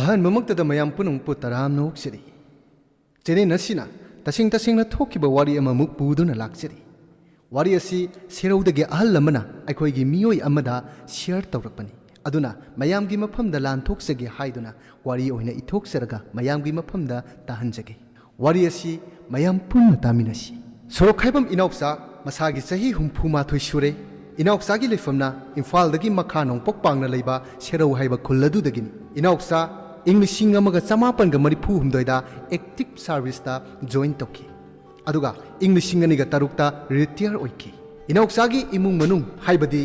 ꯑꯍꯥꯟꯕꯃꯛꯇꯗ ꯃꯌꯥꯝ ꯄꯨꯝꯅꯃꯛꯄꯨ ꯇꯔꯥꯝꯅ ꯑꯣꯛꯆꯔꯤ ꯆꯦꯅꯦꯜ ꯑꯁꯤꯅ ꯇꯁꯦꯡꯅ ꯊꯣꯛꯈꯤꯕ ꯋꯥꯔꯤ ꯑꯃꯃꯨꯛ ꯄꯨꯗꯨꯅ ꯂꯥꯛꯆꯔꯤ ꯋꯥꯔꯤ ꯑꯁꯤ ꯁꯦꯔꯧꯗꯒꯤ ꯑꯍꯜ ꯑꯃꯅ ꯑꯩꯈꯣꯏꯒꯤ ꯃꯤꯑꯣꯏ ꯑꯃꯗ ꯁꯤꯌꯔ ꯇꯧꯔꯛꯄꯅꯤ ꯑꯗꯨꯅ ꯃꯌꯥꯝꯒꯤ ꯃꯐꯝꯗ ꯂꯥꯟꯊꯣꯛꯆꯒꯦ ꯍꯥꯏꯗꯨꯅ ꯋꯥꯔꯤ ꯑꯣꯏꯅ ꯏꯊꯣꯛꯆꯔꯒ ꯃꯌꯥꯝꯒꯤ ꯃꯐꯝꯗ ꯇꯥꯍꯟꯖꯒꯦ ꯋꯥꯔꯤ ꯑꯁꯤ ꯃꯌꯥꯝ ꯄꯨꯟꯅ ꯇꯥꯃꯤꯟꯅꯁꯤ ꯁꯣꯔꯣꯛꯈꯥꯏꯕꯝ ꯏꯅꯥꯎꯆꯥ ꯃꯁꯥꯒꯤ ꯆꯍꯤ 64 ꯁꯨꯔꯦ ꯏꯅꯥꯎꯆꯥꯒꯤ ꯂꯩꯐꯝꯅ ꯏꯝꯐꯥꯜꯗꯒꯤ ꯃꯈꯥ ꯅꯣꯡꯄꯣꯛ ꯄꯥꯡꯅ ꯂꯩꯕ ꯁꯦꯔꯧ ꯍꯥꯏꯕ ꯈꯨꯜ ꯑꯗꯨꯗꯒꯤꯅꯤ ꯏꯅꯥꯎꯆꯥ ꯏꯪ 1934ꯗ ꯑꯦꯛꯇꯤꯚ ꯁꯥꯔꯚꯤꯁꯇ ꯖꯣꯏꯟ ꯇꯧꯈꯤ ꯑꯗꯨꯒ ꯏꯪ 2006ꯗ ꯔꯤꯇꯤꯌꯔ ꯑꯣꯏꯈꯤ ꯏꯅꯥꯎꯆꯥꯒꯤ ꯏꯃꯨꯡ ꯃꯅꯨꯡ ꯍꯥꯏꯕꯗꯤ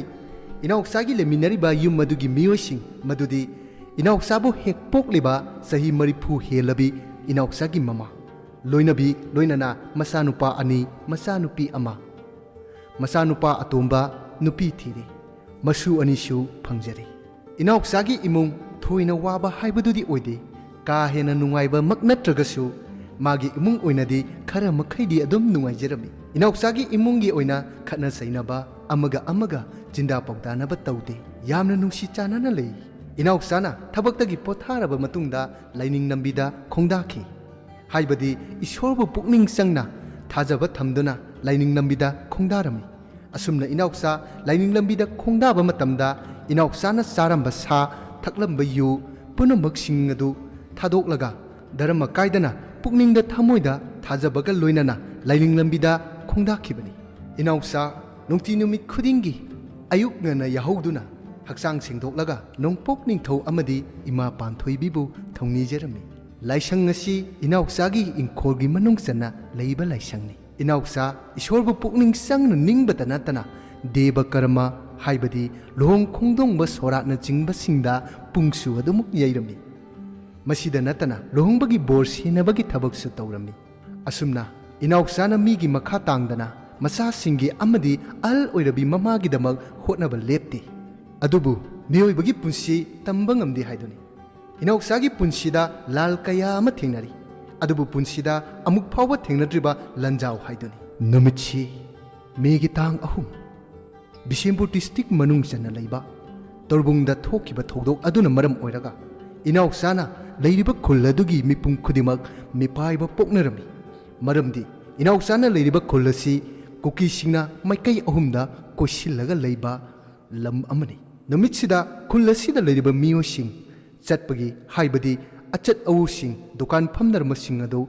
ꯏꯅꯥꯎꯆꯥꯒꯤ ꯂꯩꯃꯤꯟꯅꯔꯤꯕ ꯌꯨꯝ ꯑꯗꯨꯒꯤ ꯃꯤꯑꯣꯏꯁꯤꯡ ꯃꯗꯨꯗꯤ ꯏꯅꯥꯎꯆꯥꯕꯨ ꯍꯦꯛ ꯄꯣꯛꯂꯤꯕ ꯆꯍꯤ 40 ꯍꯦꯜꯂꯕꯤ ꯏꯅꯥꯎꯆꯥꯒꯤ ꯃꯃꯥ ꯂꯣꯏꯅꯕꯤ ꯂꯣꯏꯅꯅ ꯃꯆꯥꯅꯨꯄꯥ 2 ꯃꯆꯥꯅꯨꯄꯤ 1 ꯃꯆꯥꯅꯨꯄꯥ ꯑꯇꯣꯝꯕ ꯅꯨꯄꯤ ꯊꯤꯔꯦ ꯃꯁꯨ 2ꯁꯨ ꯐꯪꯖꯔꯦ ꯏꯅꯥꯎꯆꯥꯒꯤ ꯏꯃꯨꯡ ꯊꯣꯏꯅ ꯋꯥꯕ ꯍꯥꯏꯕꯗꯨꯗꯤ ꯑꯣꯏꯗꯦ ꯀꯥ ꯍꯦꯟꯅ ꯅꯨꯡꯉꯥꯏꯕꯃꯛ ꯅꯠꯇ꯭ꯔꯒꯁꯨ ꯃꯥꯒꯤ ꯏꯃꯨꯡ ꯑꯣꯏꯅꯗꯤ ꯈꯔ ꯃꯈꯩꯗꯤ ꯑꯗꯨꯝ ꯅꯨꯡꯉꯥꯏꯖꯔꯝꯃꯤ ꯏꯅꯥꯎꯆꯥꯒꯤ ꯏꯃꯨꯡꯒꯤ ꯑꯣꯏꯅ ꯈꯠꯅ ꯆꯩꯅꯕ ꯑꯃꯒ ꯆꯤꯟꯗꯥ ꯄꯥꯎꯗꯥꯅꯕ ꯇꯧꯗꯦ ꯌꯥꯝꯅ ꯅꯨꯡꯁꯤ ꯆꯥꯟꯅꯅ ꯂꯩ ꯏꯅꯥꯎꯆꯥꯅ ꯊꯕꯛꯇꯒꯤ ꯄꯣꯊꯥꯔꯕ ꯃꯇꯨꯡꯗ ꯂꯥꯏꯅꯤꯡ ꯂꯝꯕꯤꯗ ꯈꯣꯡꯗꯥꯈꯤ ꯍꯥꯏꯕꯗꯤ ꯏꯁꯣꯔꯕꯨ ꯄꯨꯛꯅꯤꯡ ꯆꯪꯅ ꯊꯥꯖꯕ ꯊꯝꯗꯨꯅ ꯂꯥꯏꯅꯤꯡ ꯂꯝꯕꯤꯗ ꯈꯣꯡꯗꯥꯔꯝꯃꯤ ꯑꯁꯨꯝꯅ ꯏꯅꯥꯎꯆꯥ ꯂꯥꯏꯅꯤꯡ ꯂꯝꯕꯤꯗ ꯈꯣꯡꯗꯥꯕ ꯃꯇꯝꯗ ꯏꯅꯥꯎꯆꯥꯅ ꯆꯥꯔꯝꯕ ꯁꯥ ꯊꯛꯂꯝꯕ ꯌꯨ ꯄꯨꯝꯅꯃꯛꯁꯤꯡ ꯑꯗꯨ ꯊꯥꯗꯣꯛꯂꯒ ꯙꯔꯃ ꯀꯥꯏꯗꯅ ꯄꯨꯛꯅꯤꯡꯗ ꯊꯃꯣꯏꯗ ꯊꯥꯖꯕꯒ ꯂꯣꯏꯅꯅ ꯂꯥꯏꯅꯤꯡ ꯂꯝꯕꯤꯗ ꯈꯣꯡꯗꯥꯈꯤꯕꯅꯤ ꯏꯅꯥꯎꯆꯥ ꯅꯨꯡꯇꯤ ꯅꯨꯃꯤꯠ ꯈꯨꯗꯤꯡꯒꯤ ꯑꯌꯨꯛ ꯉꯟꯅ ꯌꯥꯍꯧꯗꯨꯅ ꯍꯛꯆꯥꯡ ꯁꯦꯡꯗꯣꯛꯂꯒ ꯅꯣꯡꯄꯣꯛ ꯅꯤꯡꯊꯧ ꯑꯃꯗꯤ ꯏꯃꯥ ꯄꯥꯟꯊꯣꯏꯕꯤꯕꯨ ꯊꯧꯅꯤꯖꯔꯝꯃꯤ ꯂꯥꯏꯁꯪ ꯑꯁꯤ ꯏꯅꯥꯎꯆꯥꯒꯤ ꯏꯪꯈꯣꯜꯒꯤ ꯃꯅꯨꯡ ꯆꯟꯅ ꯂꯩꯕ ꯂꯥꯏꯁꯪꯅꯤ ꯏꯅꯥꯎꯆꯥ ꯏꯁꯣꯔꯕꯨ ꯄꯨꯛꯅꯤꯡ ꯆꯪꯅ ꯅꯤꯡꯕꯇ ꯅꯠꯇꯅ ꯗꯦꯕ ꯀꯔꯃ ꯍꯥꯏꯕꯗꯤ ꯂꯨꯍꯣꯡ ꯈꯣꯡꯗꯣꯡꯕ ꯁꯣꯔꯥꯠꯅꯆꯤꯡꯕꯁꯤꯡꯗ ꯄꯨꯡꯁꯨ ꯑꯗꯨꯃꯛ ꯌꯩꯔꯝꯃꯤ ꯃꯁꯤꯗ ꯅꯠꯇꯅ ꯂꯨꯍꯣꯡꯕꯒꯤ ꯕꯣꯔ ꯁꯦꯟꯅꯕꯒꯤ ꯊꯕꯛꯁꯨ ꯇꯧꯔꯝꯃꯤ ꯑꯁꯨꯝꯅ ꯏꯅꯥꯎꯆꯥꯅ ꯃꯤꯒꯤ ꯃꯈꯥ ꯇꯥꯡꯗꯅ ꯃꯆꯥꯁꯤꯡꯒꯤ ꯑꯃꯗꯤ ꯑꯍꯜ ꯑꯣꯏꯔꯕꯤ ꯃꯃꯥꯒꯤꯗꯃꯛ ꯍꯣꯠꯅꯕ ꯂꯦꯞꯇꯦ ꯑꯗꯨꯕꯨ ꯃꯤꯑꯣꯏꯕꯒꯤ ꯄꯨꯟꯁꯤ ꯇꯝꯕ ꯉꯝꯗꯦ ꯍꯥꯏꯗꯨꯅꯤ ꯏꯅꯥꯎꯆꯥꯒꯤ ꯄꯨꯟꯁꯤꯗ ꯂꯥꯜ ꯀꯌꯥ ꯑꯃ ꯊꯦꯡꯅꯔꯤ ꯑꯗꯨꯕꯨ ꯄꯨꯟꯁꯤꯗ ꯑꯃꯨꯛ ꯐꯥꯎꯕ ꯊꯦꯡꯅꯗ꯭ꯔꯤꯕ ꯂꯟꯖꯥꯎ ꯍꯥꯏꯗꯨꯅꯤ ꯅꯨꯃꯤꯠꯁꯤ ꯃꯦꯒꯤ ꯇꯥꯡ 3 ꯕꯤꯁꯦꯝꯄꯨꯔ ꯗꯤꯁꯇ꯭ꯔꯤꯛ ꯃꯅꯨꯡ ꯆꯟꯅ ꯂꯩꯕ ꯇꯣꯔꯕꯨꯡꯗ ꯊꯣꯛꯈꯤꯕ ꯊꯧꯗꯣꯛ ꯑꯗꯨꯅ ꯃꯔꯝ ꯑꯣꯏꯔꯒ ꯏꯅꯥꯎꯆꯥꯅ ꯂꯩꯔꯤꯕ ꯈꯨꯜ ꯑꯗꯨꯒꯤ ꯃꯤꯄꯨꯝ ꯈꯨꯗꯤꯡꯃꯛ ꯃꯤꯄꯥꯏꯕ ꯄꯣꯛꯅꯔꯝꯃꯤ ꯃꯔꯝꯗꯤ ꯏꯅꯥꯎꯆꯥꯅ ꯂꯩꯔꯤꯕ ꯈꯨꯜ ꯑꯁꯤ ꯀꯨꯀꯤꯁꯤꯡꯅ ꯃꯥꯏꯀꯩ 3ꯗ ꯀꯣꯏꯁꯤꯜꯂꯒ ꯂꯩꯕ ꯂꯝ ꯑꯃꯅꯤ ꯅꯨꯃꯤꯠꯁꯤꯗ ꯈꯨꯜ ꯑꯁꯤꯗ ꯂꯩꯔꯤꯕ ꯃꯤꯑꯣꯏꯁꯤꯡ ꯆꯠꯄꯒꯤ ꯍꯥꯏꯕꯗꯤ ꯑꯆꯠ ꯑꯋꯨꯁꯤꯡ ꯗꯨꯀꯥꯟ ꯐꯝꯅꯔꯝꯕꯁꯤꯡ ꯑꯗꯨ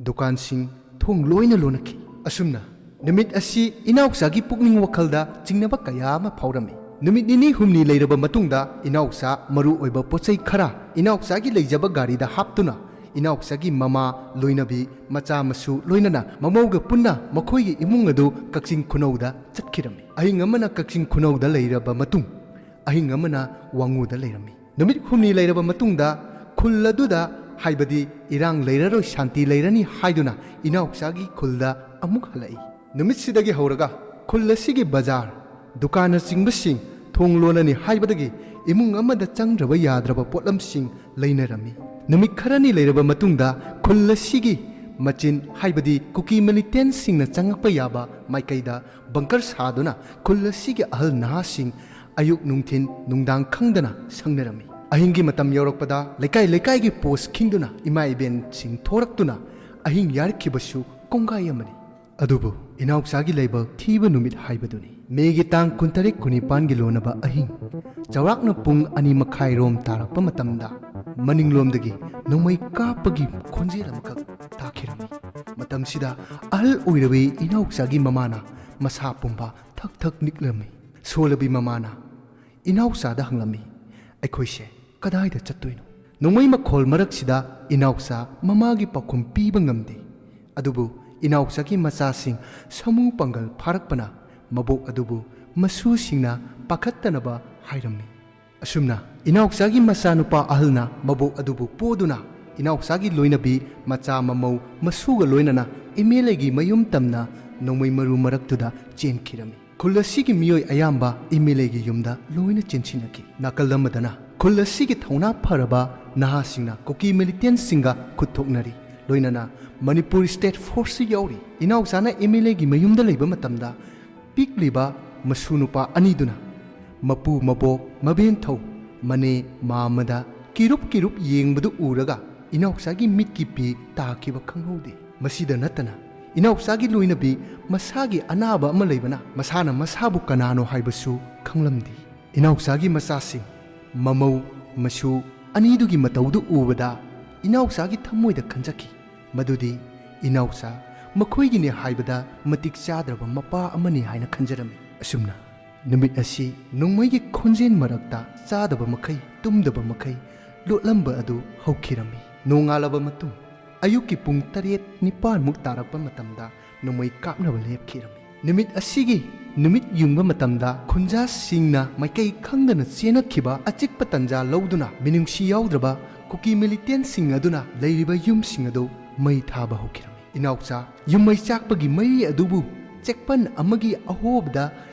ꯗꯨꯀꯥꯟꯁꯤꯡ ꯊꯣꯡ ꯂꯣꯏꯅ ꯂꯣꯟꯅꯈꯤ ꯑꯁꯨꯝꯅ ꯅꯨꯃꯤꯠ ꯑꯁꯤ ꯏꯅꯥꯎꯆꯥꯒꯤ ꯄꯨꯛꯅꯤꯡ ꯋꯥꯈꯜꯗ ꯆꯤꯡꯅꯕ ꯀꯌా ꯑꯃ ꯐꯥꯎꯔꯝꯃꯤ ꯅꯨꯃꯤꯠ 2-3 ꯂꯩꯔꯕ ꯃꯇꯨꯡꯗ ꯏꯅꯥꯎꯆꯥ ꯃꯔꯨ ꯑꯣꯏꯕ ꯄꯣꯠꯆꯩ ꯈꯔ ꯏꯅꯥꯎꯆꯥꯒꯤ ꯂꯩꯖꯕ ꯒꯥꯔꯤꯗ ꯍꯥꯞꯇꯨꯅ ꯏꯅꯥꯎꯆꯥꯒꯤ ꯃꯃꯥ ꯂꯣꯏꯅꯕꯤ ꯃꯆꯥ ꯃꯁꯨ ꯂꯣꯏꯅꯅ ꯃꯃꯧꯒ ꯄꯨꯟꯅ ꯃꯈꯣꯏꯒꯤ ꯏꯃꯨꯡ ꯑꯗꯨ ꯀꯛꯆꯤꯡ ꯈꯨꯅꯧꯗ ꯆꯠꯈꯤꯔꯝꯃꯤ ꯑꯍꯤꯡ ꯑꯃꯅ ꯀꯛꯆꯤꯡ ꯈꯨꯅꯧꯗ ꯂꯩꯔꯕ ꯃꯇꯨꯡ ꯑꯍꯤꯡ ꯑꯃꯅ ꯋꯥꯡꯉꯨꯗ ꯂꯩꯔꯝꯃꯤ ꯅꯨꯃꯤꯠ 8 ꯂꯩꯔꯕ ꯃꯇꯨꯡꯗ ꯈꯨꯜ ꯑꯗꯨꯗ ꯍꯥꯏꯕꯗꯤ ꯏꯔꯥꯡ ꯂꯩꯔꯔꯣꯏ ꯁꯥꯟꯇꯤ ꯂꯩꯔꯅꯤ ꯍꯥꯏꯗꯨꯅ ꯏꯅꯥꯎꯆꯥꯒꯤ ꯈꯨꯜꯗ ꯑꯃꯨꯛ ꯍꯜꯂꯛꯏ ꯅꯨꯃꯤꯠꯁꯤꯗꯒꯤ ꯍꯧꯔꯒ ꯈꯨꯜ ꯑꯁꯤꯒꯤ ꯕꯖꯥꯔ ꯗꯨꯀꯥꯟꯅꯆꯤꯡꯕꯁꯤꯡ ꯊꯣꯡ ꯂꯣꯟꯂꯅꯤ ꯍꯥꯏꯕꯗꯒꯤ ꯏꯃꯨꯡ ꯑꯃꯗ ꯆꯪꯗ꯭ꯔꯕ ꯌꯥꯗ꯭ꯔꯕ ꯄꯣꯠꯂꯝꯁꯤꯡ ꯂꯩꯅꯔꯝꯃꯤ ꯅꯨꯃꯤꯠ ꯈꯔꯅꯤ ꯂꯩꯔꯕ ꯃꯇꯨꯡꯗ ꯈꯨꯜ ꯑꯁꯤꯒꯤ ꯃꯆꯤꯟ ꯍꯥꯏꯕꯗꯤ ꯀꯨꯀꯤ ꯃꯤꯂꯤꯇꯦꯟꯁꯤꯡꯅ ꯆꯪꯉꯛꯄ ꯌꯥꯕ ꯃꯥꯏꯀꯩꯗ ꯕꯪꯀꯔ ꯁꯥꯗꯨꯅ ꯈꯨꯜ ꯑꯁꯤꯒꯤ ꯑꯍꯜ ꯅꯍꯥꯁꯤꯡ ꯑꯌꯨꯛ ꯅꯨꯡꯊꯤꯟ ꯅꯨꯡꯗꯥꯡ ꯈꯪꯗꯅ ꯁꯪꯅꯔꯝꯃꯤ ꯑꯍꯤꯡꯒꯤ ꯃꯇꯝ ꯌꯧꯔꯛꯄꯗ ꯂꯩꯀꯥꯏꯒꯤ ꯄꯣꯁ ꯈꯤꯡꯗꯨꯅ ꯏꯃꯥ ꯏꯕꯦꯟꯁꯤꯡ ꯊꯣꯔꯛꯇꯨꯅ ꯑꯍꯤꯡ ꯌꯥꯔꯛꯈꯤꯕꯁꯨ ꯀꯣꯡꯒꯥꯏ ꯑꯃꯅꯤ ꯑꯗꯨꯕꯨ ꯏꯅꯥꯎꯆꯥꯒꯤ ꯂꯥꯏꯕꯛ ꯊꯤꯕ ꯅꯨꯃꯤꯠ ꯍꯥꯏꯕꯗꯨꯅꯤ ꯃꯦꯒꯤ ꯇꯥꯡ 23-24ꯒꯤ ꯂꯣꯟꯅꯕ ꯑꯍꯤꯡ ꯆꯥꯎꯔꯥꯛꯅ ꯄꯨꯡ 2:30 ꯇꯥꯔꯛꯄ ꯃꯇꯝꯗ ꯃꯅꯤꯡꯂꯣꯝꯗꯒꯤ ꯅꯣꯡꯃꯩ ꯀꯥꯞꯄꯒꯤ ꯈꯣꯟꯖꯦꯜ ꯑꯃꯈꯛ ꯇꯥꯈꯤꯔꯝꯃꯤ ꯃꯇꯝꯁꯤꯗ ꯑꯍꯜ ꯑꯣꯏꯔꯕꯤ ꯏꯅꯥꯎꯆꯥꯒꯤ ꯃꯃꯥꯅ ꯃꯁꯥ ꯄꯨꯝꯕ ꯊꯛ ꯅꯤꯛꯂꯝꯃꯤ ꯁꯣꯜꯂꯕꯤ ꯃꯃꯥꯅ ꯏꯅꯥꯎꯆꯥꯗ ꯍꯪꯂꯝꯃꯤ ꯑꯩꯈꯣꯏꯁꯦ ꯀꯗꯥꯏꯗ ꯆꯠꯇꯣꯏꯅꯣ ꯅꯣꯡꯃꯩ ꯃꯈꯣꯜ ꯃꯔꯛꯁꯤꯗ ꯏꯅꯥꯎꯆꯥ ꯃꯃꯥꯒꯤ ꯄꯥꯎꯈꯨꯝ ꯄꯤꯕ ꯉꯝꯗꯦ ꯑꯗꯨꯕꯨ ꯏꯅꯥꯎꯆꯥꯒꯤ ꯃꯆꯥꯁꯤꯡ ꯁꯃꯨ ꯄꯥꯡꯒꯜ ꯐꯥꯔꯛꯄꯅ ꯃꯕꯣꯛ ꯑꯗꯨꯕꯨ ꯃꯁꯨꯁꯤꯡꯅ ꯄꯥꯈꯠꯇꯅꯕ ꯍꯥꯏꯔꯝꯃꯤ ꯑꯁꯨꯝꯅ ꯏꯅꯥꯎꯆꯥꯒꯤ ꯃꯆꯥꯅꯨꯄꯥ ꯑꯍꯜꯅ ꯃꯕꯣꯛ ꯑꯗꯨꯕు ꯄꯣꯗꯨꯅ ꯏꯅꯥꯎꯆꯥꯒꯤ ꯂꯣꯏꯅꯕꯤ ꯃꯆꯥ ꯃꯃꯧ ꯃꯁꯨꯒ ꯂꯣꯏꯅꯅ MLAꯒꯤ ꯃꯌꯨꯝ ꯇꯝꯅ ꯅꯣꯡꯃꯩ ꯃꯔꯨ ꯃꯔꯛꯇꯨꯗ ꯆꯦꯟꯈꯤꯔꯝꯃꯤ ꯈꯨꯜ ꯑꯁꯤꯒꯤ ꯃꯤꯑꯣꯏ ꯑꯌꯥꯝꯕ MLAꯒꯤ ꯌꯨꯝꯗ ꯂꯣꯏꯅ ꯆꯦꯟꯁꯤꯟꯅꯈꯤ ꯅꯥꯀꯜ ꯑꯃꯗꯅ ꯈꯨꯜ ꯑꯁꯤꯒꯤ ꯊꯧꯅꯥ ꯐꯔꯕ ꯅꯍꯥꯁꯤꯡꯅ ꯀꯨꯀꯤ ꯃꯤꯂꯤꯇꯦꯟꯁꯤꯡꯒ ꯈꯨꯠꯊꯣꯛꯅꯔꯤ ꯂꯣꯏꯅꯅ ꯃꯅꯤꯄꯨꯔ ꯁ꯭ꯇꯦꯠ ꯐꯣꯔꯁꯁꯨ ꯌꯥꯎꯔꯤ ꯏꯅꯥꯎꯆꯥꯅ MLAꯒꯤ ꯃꯌꯨꯝꯗ ꯂꯩꯕ ꯃꯇꯝꯗ ꯄꯤꯛꯂꯤꯕ ꯃꯁꯨ ꯅꯨꯄꯥ 2ꯗꯨꯅ ꯃꯄꯨ ꯃꯕꯣꯛ ꯃꯕꯦꯟꯊꯧ ꯃꯅꯦ ꯃꯥꯃꯗ ꯀꯤꯔꯨꯞ ꯌꯦꯡꯕꯗꯨ ꯎꯔꯒ ꯏꯅꯥꯎꯆꯥꯒꯤ ꯃꯤꯠꯀꯤ ꯄꯤ ꯇꯥꯈꯤꯕ ꯈꯪꯍꯧꯗꯦ꯫ ꯃꯁꯤꯗ ꯅꯠꯇꯅ ꯏꯅꯥꯎꯆꯥꯒꯤ ꯂꯣꯏꯅꯕꯤ ꯃꯁꯥꯒꯤ ꯑꯅꯥꯕ ꯑꯃ ꯂꯩꯕꯅ ꯃꯁꯥꯅ ꯃꯁꯥꯕꯨ ꯀꯅꯥꯅꯣ ꯍꯥꯏꯕꯁꯨ ꯈꯪꯂꯝꯗꯦ꯫ ꯏꯅꯥꯎꯆꯥꯒꯤ ꯃꯆꯥꯁꯤꯡ ꯃꯃꯧ ꯃꯁꯨ ꯑꯅꯤꯗꯨꯒꯤ ꯃꯇꯧꯗꯨ ꯎꯕꯗ ꯏꯅꯥꯎꯆꯥꯒꯤ ꯊꯃꯣꯏꯗ ꯈꯟꯖꯈꯤ ꯃꯗꯨꯗꯤ ꯏꯅꯥꯎꯆꯥ ꯃꯈꯣꯏꯒꯤꯅꯦ ꯍꯥꯏꯕꯗ ꯃꯇꯤꯛ ꯆꯥꯗ꯭ꯔꯕ ꯃꯄꯥ ꯑꯃꯅꯤ ꯍꯥꯏꯅ ꯈꯟꯖꯔꯝꯃꯤ꯫ ꯑꯁꯨꯝꯅ ꯅꯨꯃꯤꯠ ꯑꯁꯤ ꯅꯣꯡꯃꯩꯒꯤ ꯈꯣꯟꯖꯦꯜ ꯃꯔꯛꯇ ꯆꯥꯗꯕ ꯃꯈꯩ ꯇꯨꯝꯗꯕ ꯃꯈꯩ ꯂꯣꯠꯂꯝꯕ ꯑꯗꯨ ꯍꯧꯈꯤꯔꯝꯃꯤ꯫ ꯅꯣꯡꯉꯥꯜꯂꯕ ꯃꯇꯨꯡ ꯑꯌꯨꯛꯀꯤ ꯄꯨꯡ 7-9ꯃꯨꯛ ꯇꯥꯔꯛꯄ ꯃꯇꯝꯗ ꯅꯣꯡꯃꯩ ꯀꯥꯞꯅꯕ ꯂꯦꯞꯈꯤꯔꯝꯃꯤ꯫ ꯅꯨꯃꯤꯠ ꯑꯁꯤꯒꯤ ꯅꯨꯃꯤꯠ ꯌꯨꯡꯕ ꯃꯇꯝꯗ ꯈꯨꯟꯖꯥꯁꯤꯡꯅ ꯃꯥꯏꯀꯩ ꯈꯪꯗꯅ ꯆꯦꯅꯈꯤꯕ ꯑꯆꯤꯛꯄ ꯇꯟꯖꯥ ꯂꯧꯗꯨꯅ ꯃꯤꯅꯨꯡꯁꯤ ꯌꯥꯎꯗ꯭ꯔꯕ ꯀꯨꯀꯤ ꯃꯤꯂꯤꯇꯦꯟꯁꯤꯡ ꯑꯗꯨꯅ ꯂꯩꯔꯤꯕ ꯌꯨꯝꯁꯤꯡ ꯑꯗꯨ ꯃꯩ ꯊꯥꯕ ꯍꯧꯈꯤꯔꯝꯃꯤ꯫ ꯏꯅꯥꯎꯆꯥ ꯌꯨꯝꯃꯩ ꯆꯥꯛꯄꯒꯤ ꯃꯩ ꯑꯗꯨꯕꯨ ꯆꯦꯛꯄꯟ ꯑꯃꯒꯤ ꯑꯍꯣꯕꯗ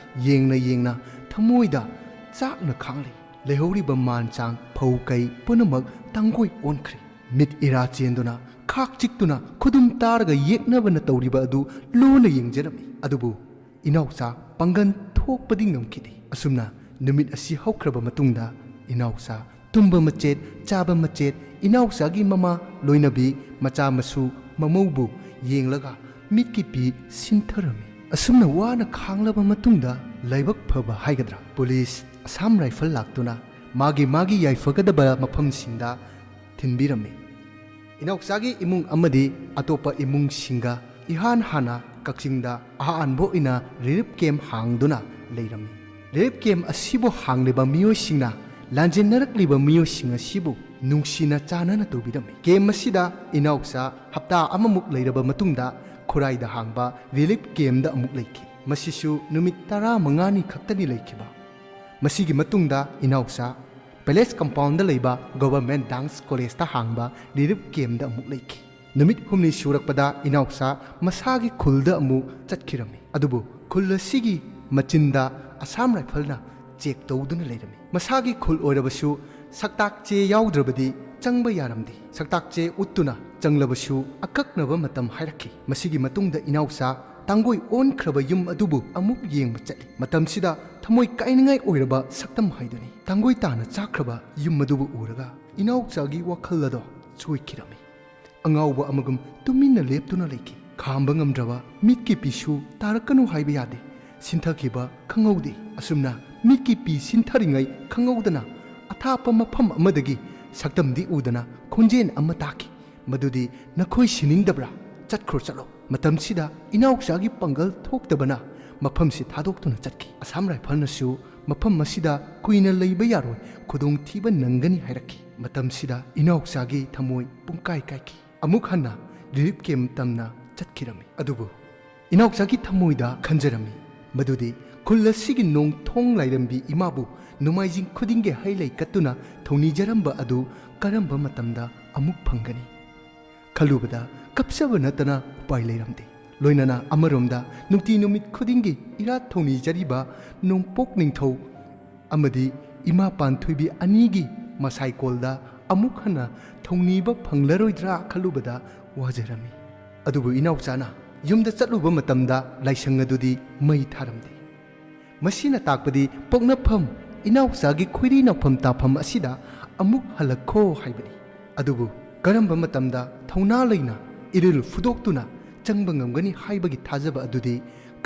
ꯌꯦꯡꯅ ꯊꯃꯣꯏꯗ ꯆꯥꯛꯅ ꯈꯥꯡꯂꯤ꯫ ꯂꯩꯍꯧꯔꯤꯕ ꯃꯥꯟ ꯆꯥꯡ ꯐꯧ ꯀꯩ ꯄꯨꯝꯅꯃꯛ ꯇꯥꯡꯒꯣꯏ ꯑꯣꯟꯈ꯭ꯔꯦ꯫ ꯃꯤꯠ ꯏꯔꯥ ꯆꯦꯟꯗꯨꯅ ꯈꯥꯛ ꯆꯤꯛꯇꯨꯅ ꯈꯨꯗꯨꯝ ꯇꯥꯔꯒ ꯌꯦꯛꯅꯕꯅ ꯇꯧꯔꯤꯕ ꯑꯗꯨ ꯂꯨꯅ ꯌꯦꯡꯖꯔꯝꯃꯤ꯫ ꯑꯗꯨꯕꯨ ꯏꯅꯥꯎꯆꯥ ꯄꯥꯡꯒꯟ ꯊꯣꯛꯄꯗꯤ ꯉꯝꯈꯤꯗꯦ꯫ ꯑꯁꯨꯝꯅ ꯅꯨꯃꯤꯠ ꯑꯁꯤ ꯍꯧꯈ꯭ꯔꯕ ꯃꯇꯨꯡꯗ ꯏꯅꯥꯎꯆꯥ ꯇꯨꯝꯕ ꯃꯆꯦꯠ ꯆꯥꯕ ꯃꯆꯦꯠ ꯏꯅꯥꯎꯆꯥꯒꯤ ꯃꯃꯥ ꯂꯣꯏꯅꯕꯤ ꯃꯆꯥ ꯃꯁꯨ ꯃꯃꯧꯕꯨ ꯌꯦꯡꯂꯒ ꯃꯤꯠꯀꯤ ꯄꯤ ꯁꯤꯟꯊꯔꯝꯃꯤ꯫ ꯑꯁꯨꯝꯅ ꯋꯥꯅ ꯈꯥꯡꯂꯕ ꯃꯇꯨꯡꯗ ꯂꯥꯏꯕꯛ ꯐꯕ ꯍꯥꯏꯒꯗ꯭ꯔꯥ ꯄꯨꯂꯤꯁ ꯑꯁꯥꯝ ꯔꯥꯏꯐꯜ ꯂꯥꯛꯇꯨꯅ ꯃꯥꯒꯤ ꯌꯥꯏꯐꯒꯗꯕ ꯃꯐꯝꯁꯤꯡꯗ ꯊꯤꯟꯕꯤꯔꯝꯃꯤ꯫ ꯏꯅꯥꯎꯆꯥꯒꯤ ꯏꯃꯨꯡ ꯑꯃꯗꯤ ꯑꯇꯣꯞꯄ ꯏꯃꯨꯡꯁꯤꯡꯒ ꯏꯍꯥꯟ ꯍꯥꯟꯅ ꯀꯛꯆꯤꯡꯗ ꯑꯍꯥꯟꯕ ꯑꯣꯏꯅ ꯔꯤꯂꯤꯐ ꯀꯦꯝꯞ ꯍꯥꯡꯗꯨꯅ ꯂꯩꯔꯝꯃꯤ꯫ ꯔꯤꯂꯤꯐ ꯀꯦꯝꯞ ꯑꯁꯤꯕꯨ ꯍꯥꯡꯂꯤꯕ ꯃꯤꯑꯣꯏꯁꯤꯡꯅ ꯂꯥꯟꯖꯦꯟꯅꯔꯛꯂꯤꯕ ꯃꯤꯑꯣꯏꯁꯤꯡ ꯑꯁꯤꯕꯨ ꯅꯨꯡꯁꯤꯅ ꯆꯥꯟꯅꯅ ꯇꯧꯕꯤꯔꯝꯃꯤ꯫ ꯀꯦꯝꯞ ꯑꯁꯤꯗ ꯏꯅꯥꯎꯆꯥ ꯍꯞꯇꯥ ꯑꯃꯃꯨꯛ ꯂꯩꯔꯕ ꯃꯇꯨꯡꯗ ꯈꯨꯔꯥꯏꯗ ꯍꯥꯡꯕ ꯔꯤꯂꯤꯐ ꯀꯦꯝꯞꯗ ꯑꯃꯨꯛ ꯂꯩꯈꯤ꯫ ꯃꯁꯤꯁꯨ ꯅꯨꯃꯤꯠ 15ꯅꯤ ꯈꯛꯇꯅꯤ ꯂꯩꯈꯤꯕ꯫ ꯃꯁꯤꯒꯤ ꯃꯇꯨꯡꯗ ꯏꯅꯥꯎꯆꯥ ꯄꯦꯂꯦꯁ ꯀꯝꯄꯥꯎꯟꯗ ꯂꯩꯕ ꯒꯣꯚꯔꯟꯃꯦꯟꯠ ꯗꯥꯟꯁ ꯀꯣꯂꯦꯖꯇ ꯍꯥꯡꯕ ꯔꯤꯂꯤꯐ ꯀꯦꯝꯞꯗ ꯑꯃꯨꯛ ꯂꯩꯈꯤ꯫ ꯅꯨꯃꯤꯠ 8ꯅꯤ ꯁꯨꯔꯛꯄꯗ ꯏꯅꯥꯎꯆꯥ ꯃꯁꯥꯒꯤ ꯈꯨꯜꯗ ꯑꯃꯨꯛ ꯆꯠꯈꯤꯔꯝꯃꯤ꯫ ꯑꯗꯨꯕꯨ ꯈꯨꯜ ꯑꯁꯤꯒꯤ ꯃꯆꯤꯟꯗ ꯑꯁꯥꯝ ꯔꯥꯏꯐꯜꯅ ꯆꯦꯛ ꯇꯧꯗꯨꯅ ꯂꯩꯔꯝꯃꯤ꯫ ꯃꯁꯥꯒꯤ ꯈꯨꯜ ꯑꯣꯏꯔꯕꯁꯨ ꯁꯛꯇꯥꯛ ꯆꯦ ꯌꯥꯎꯗ꯭ꯔꯕꯗꯤ ꯆꯪꯕ ꯌꯥꯔꯝꯗꯦ꯫ ꯁꯛꯇꯥꯛ ꯆꯦ ꯎꯠꯇꯨꯅ ꯆꯪꯂꯕꯁꯨ ꯑꯀꯛꯅꯕ ꯃꯇꯝ ꯍꯥꯏꯔꯛꯈꯤ꯫ ꯃꯁꯤꯒꯤ ꯃꯇꯨꯡꯗ ꯏꯅꯥꯎꯆꯥ ꯇꯥꯡꯒꯣꯏ ꯑꯣꯟꯈ꯭ꯔꯕ ꯌꯨꯝ ꯑꯗꯨꯕꯨ ꯑꯃꯨꯛ ꯌꯦꯡꯕ ꯆꯠꯂꯤ꯫ ꯃꯇꯝꯁꯤꯗ ꯊꯃꯣꯏ ꯀꯥꯏꯅꯤꯡꯉꯥꯏ ꯑꯣꯏꯔꯕ ꯁꯛꯇꯝ ꯍꯥꯏꯗꯨꯅꯤ꯫ ꯇꯥꯡꯒꯣꯏ ꯇꯥꯅ ꯆꯥꯛꯈ꯭ꯔꯕ ꯌꯨꯝ ꯑꯗꯨꯕꯨ ꯎꯔꯒ ꯏꯅꯥꯎꯆꯥꯒꯤ ꯋꯥꯈꯜ ꯑꯗꯣ ꯆꯣꯏꯈꯤꯔꯝꯃꯤ꯫ ꯑꯉꯥꯎꯕ ꯑꯃꯒꯨꯝ ꯇꯨꯃꯤꯟꯅ ꯂꯦꯞꯇꯨꯅ ꯂꯩꯈꯤ꯫ ꯈꯥꯝꯕ ꯉꯝꯗ꯭ꯔꯕ ꯃꯤꯠꯀꯤ ꯄꯤꯁꯨ ꯇꯥꯔꯛꯀꯅꯨ ꯍꯥꯏꯕ ꯌꯥꯗꯦ꯫ ꯁꯤꯟꯊꯈꯤꯕ ꯈꯪꯍꯧꯗꯦ꯫ ꯑꯁꯨꯝꯅ ꯃꯤꯠꯀꯤ ꯄꯤ ꯁꯤꯟꯊꯔꯤꯉꯩ ꯈꯪꯍꯧꯗꯅ ꯑꯊꯥꯞꯄ ꯃꯐꯝ ꯑꯃꯗꯒꯤ ꯁꯛꯇꯝꯗꯤ ꯎꯗꯅ ꯈꯣꯟꯖꯦꯜ ꯑꯃ ꯇꯥꯈꯤ ꯃꯗꯨꯗꯤ ꯅꯈꯣꯏ ꯁꯤꯅꯤꯡꯗꯕ꯭ꯔꯥ ꯆꯠꯈ꯭ꯔꯣ ꯆꯠꯂꯣ꯫ ꯃꯇꯝꯁꯤꯗ ꯏꯅꯥꯎꯆꯥꯒꯤ ꯄꯥꯡꯒꯜ ꯊꯣꯛꯇꯕꯅ ꯃꯐꯝꯁꯤꯊꯥꯗꯣꯛꯇꯨꯅ ꯆꯠꯈꯤ꯫ ꯑꯁꯥꯝ ꯔꯥꯏꯐꯜꯅꯁꯨ ꯃꯐꯝ ꯑꯁꯤꯗ ꯀꯨꯏꯅ ꯂꯩꯕ ꯌꯥꯔꯣꯏ ꯈꯨꯗꯣꯡꯊꯤꯕ ꯅꯪꯒꯅꯤ ꯍꯥꯏꯔꯛꯈꯤ꯫ ꯃꯇꯝꯁꯤꯗ ꯏꯅꯥꯎꯆꯥꯒꯤ ꯊꯃꯣꯏ ꯄꯨꯡꯀꯥꯏ ꯀꯥꯏꯈꯤ꯫ ꯑꯃꯨꯛ ꯍꯟꯅ ꯔꯤꯂꯤꯐ ꯀꯦꯝꯞ ꯇꯝꯅ ꯆꯠꯈꯤꯔꯝꯃꯤ꯫ ꯑꯗꯨꯕꯨ ꯏꯅꯥꯎꯆꯥꯒꯤ ꯊꯃꯣꯏꯗ ꯈꯟꯖꯔꯝꯃꯤ ꯃꯗꯨꯗꯤ ꯈꯨꯜ ꯑꯁꯤꯒꯤ ꯅꯣꯡꯊꯣꯡ ꯂꯥꯏꯔꯦꯝꯕꯤ ꯏꯃꯥꯕꯨ ꯅꯣꯡꯃꯥꯏꯖꯤꯡ ꯈꯨꯗꯤꯡꯒꯤ ꯍꯩ ꯂꯩ ꯀꯠꯇꯨꯅ ꯊꯧꯅꯤꯖꯔꯝꯕ ꯑꯗꯨ ꯀꯔꯝꯕ ꯃꯇꯝꯗ ꯑꯃꯨꯛ ꯐꯪꯒꯅꯤ ꯈꯜꯂꯨꯕꯗ ꯀꯞꯆꯕ ꯅꯠꯇꯅ ꯎꯄꯥꯏ ꯂꯩꯔꯝꯗꯦ꯫ ꯂꯣꯏꯅꯅ ꯑꯃꯔꯣꯝꯗ ꯅꯨꯡꯇꯤ ꯅꯨꯃꯤꯠ ꯈꯨꯗꯤꯡꯒꯤ ꯏꯔꯥꯠ ꯊꯧꯅꯤꯖꯔꯤꯕ ꯅꯣꯡꯄꯣꯛ ꯅꯤꯡꯊꯧ ꯑꯃꯗꯤ ꯏꯃꯥ ꯄꯥꯟꯊꯣꯏꯕꯤ ꯑꯅꯤꯒꯤ ꯃꯁꯥꯏꯀꯣꯜꯗ ꯑꯃꯨꯛ ꯍꯟꯅ ꯊꯧꯅꯤꯕ ꯐꯪꯂꯔꯣꯏꯗ꯭ꯔꯥ ꯈꯜꯂꯨꯕꯗ ꯋꯥꯖꯔꯝꯃꯤ꯫ ꯑꯗꯨꯕꯨ ꯏꯅꯥꯎꯆꯥꯅ ꯌꯨꯝꯗ ꯆꯠꯂꯨꯕ ꯃꯇꯝꯗ ꯂꯥꯏꯁꯪ ꯑꯗꯨꯗꯤ ꯃꯩ ꯊꯥꯔꯝꯗꯦ꯫ ꯃꯁꯤꯅ ꯇꯥꯛꯄꯗꯤ ꯄꯣꯛꯅꯐꯝ ꯏꯅꯥꯎꯆꯥꯒꯤ ꯈꯣꯏꯔꯤ ꯅꯥꯎꯐꯝ ꯇꯥꯐꯝ ꯑꯁꯤꯗ ꯑꯃꯨꯛ ꯍꯜꯂꯛꯈꯣ ꯍꯥꯏꯕꯅꯤ꯫ ꯑꯗꯨꯕꯨ ꯀꯔꯝꯕ ꯃꯇꯝꯗ ꯊꯧꯅꯥ ꯂꯩꯅ ꯏꯔꯤꯜ ꯐꯨꯗꯣꯛꯇꯨꯅ ꯆꯪꯕ ꯉꯝꯒꯅꯤ ꯍꯥꯏꯕꯒꯤ ꯊꯥꯖꯕ ꯑꯗꯨꯗꯤ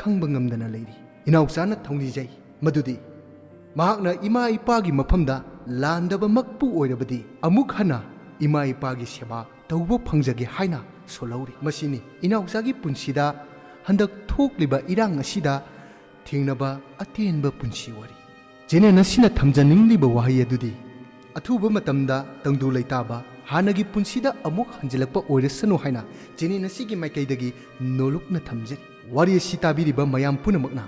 ꯈꯪꯕ ꯉꯝꯗꯅ ꯂꯩꯔꯤ꯫ ꯏꯅꯥꯎꯆꯥꯅ ꯊꯧꯅꯤꯖꯩ ꯃꯗꯨꯗꯤ ꯃꯍꯥꯛꯅ ꯏꯃꯥ ꯏꯄꯥꯒꯤ ꯃꯐꯝꯗ ꯂꯥꯟꯗꯕꯃꯛꯄꯨ ꯑꯣꯏꯔꯕꯗꯤ ꯑꯃꯨꯛ ꯍꯟꯅ ꯏꯃꯥ ꯏꯄꯥꯒꯤ ꯁꯦꯕꯥ ꯇꯧꯕ ꯐꯪꯖꯒꯦ ꯍꯥꯏꯅ ꯁꯣꯜꯍꯧꯔꯤ꯫ ꯃꯁꯤꯅꯤ ꯏꯅꯥꯎꯆꯥꯒꯤ ꯄꯨꯟꯁꯤꯗ ꯍꯟꯗꯛ ꯊꯣꯛꯂꯤꯕ ꯏꯔꯥꯡ ꯑꯁꯤꯗ ꯊꯦꯡꯅꯕ ꯑꯇꯦꯟꯕ ꯄꯨꯟꯁꯤ ꯋꯥꯔꯤ꯫ ꯆꯦꯅꯦꯜ ꯑꯁꯤꯅ ꯊꯝꯖꯅꯤꯡꯂꯤꯕ ꯋꯥꯍꯩ ꯑꯗꯨꯗꯤ ꯑꯊꯨꯕ ꯃꯇꯝꯗ ꯇꯪꯗꯨ ꯂꯩꯇꯥꯕ ꯍꯥꯟꯅꯒꯤ ꯄꯨꯟꯁꯤꯗ ꯑꯃꯨꯛ ꯍꯟꯖꯤꯜꯂꯛꯄ ꯑꯣꯏꯔꯁꯅꯨ ꯍꯥꯏꯅ ꯆꯦꯅꯦꯜ ꯑꯁꯤꯒꯤ ꯃꯥꯏꯀꯩꯗꯒꯤ ꯅꯣꯂꯨꯛꯅ ꯊꯝꯖꯔꯤ꯫ ꯋꯥꯔꯤ ꯑꯁꯤ ꯇꯥꯕꯤꯔꯤꯕ ꯃꯌꯥꯝ ꯄꯨꯝꯅꯃꯛꯅ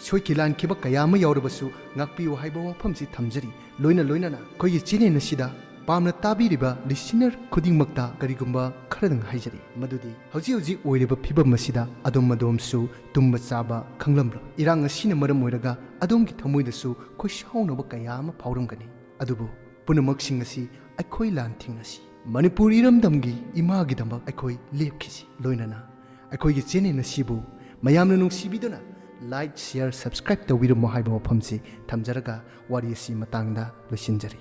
ꯁꯣꯏꯈꯤ ꯂꯥꯟꯈꯤꯕ ꯀꯌꯥ ꯑꯃ ꯌꯥꯎꯔꯕꯁꯨ ꯉꯥꯛꯄꯤꯌꯨ ꯍꯥꯏꯕ ꯋꯥꯐꯝꯁꯤ ꯊꯝꯖꯔꯤ꯫ ꯂꯣꯏꯅꯅ ꯑꯩꯈꯣꯏꯒꯤ ꯆꯦꯅꯦꯜ ꯑꯁꯤꯗ ꯄꯥꯝꯅ ꯇꯥꯕꯤꯔꯤꯕ ꯂꯤꯁꯅꯔ ꯈꯨꯗꯤꯡꯃꯛꯇ ꯀꯔꯤꯒꯨꯝꯕ ꯈꯔꯗꯪ ꯍꯥꯏꯖꯔꯤ ꯃꯗꯨꯗꯤ ꯍꯧꯖꯤꯛ ꯑꯣꯏꯔꯤꯕ ꯐꯤꯕꯝ ꯑꯁꯤꯗ ꯑꯗꯣꯝꯁꯨ ꯇꯨꯝꯕ ꯆꯥꯕ ꯈꯪꯂꯝꯂꯣꯏ꯫ ꯏꯔꯥꯡ ꯑꯁꯤꯅ ꯃꯔꯝ ꯑꯣꯏꯔꯒ ꯑꯗꯣꯝꯒꯤ ꯊꯃꯣꯏꯗꯁꯨ ꯈꯣꯏꯁꯥꯎꯅꯕ ꯀꯌా ꯑꯃ ꯐꯥꯎꯔꯝꯒꯅꯤ꯫ ꯑꯗꯨꯕꯨ ꯄꯨꯝꯅꯃꯛꯁꯤꯡ ꯑꯁꯤ ꯑꯩꯈꯣꯏ ꯂꯥꯟ ꯊꯦꯡꯅꯁꯤ꯫ ꯃꯅꯤꯄꯨꯔ ꯏꯔꯝꯗꯝꯒꯤ ꯏꯃꯥꯒꯤꯗꯃꯛ ꯑꯩꯈꯣꯏ ꯂꯦꯞꯈꯤꯁꯤ꯫ ꯂꯣꯏꯅꯅ ꯑꯩꯈꯣꯏꯒꯤ ꯆꯦꯅꯦꯜ ꯑꯁꯤꯕꯨ ꯃꯌꯥꯝꯅ ꯅꯨꯡꯁꯤꯕꯤꯗꯨꯅ ꯂꯥꯏꯛ ꯁꯤꯌꯔ ꯁꯕꯁꯀ꯭ꯔꯥꯏꯕ ꯇꯧꯕꯤꯔꯝꯃꯣ ꯍꯥꯏꯕ ꯋꯥꯐꯝꯁꯤ ꯊꯝꯖꯔꯒ ꯋꯥꯔꯤ ꯑꯁꯤ ꯃꯇꯥꯡꯗ ꯂꯣꯏꯁꯤꯟꯖꯔꯤ꯫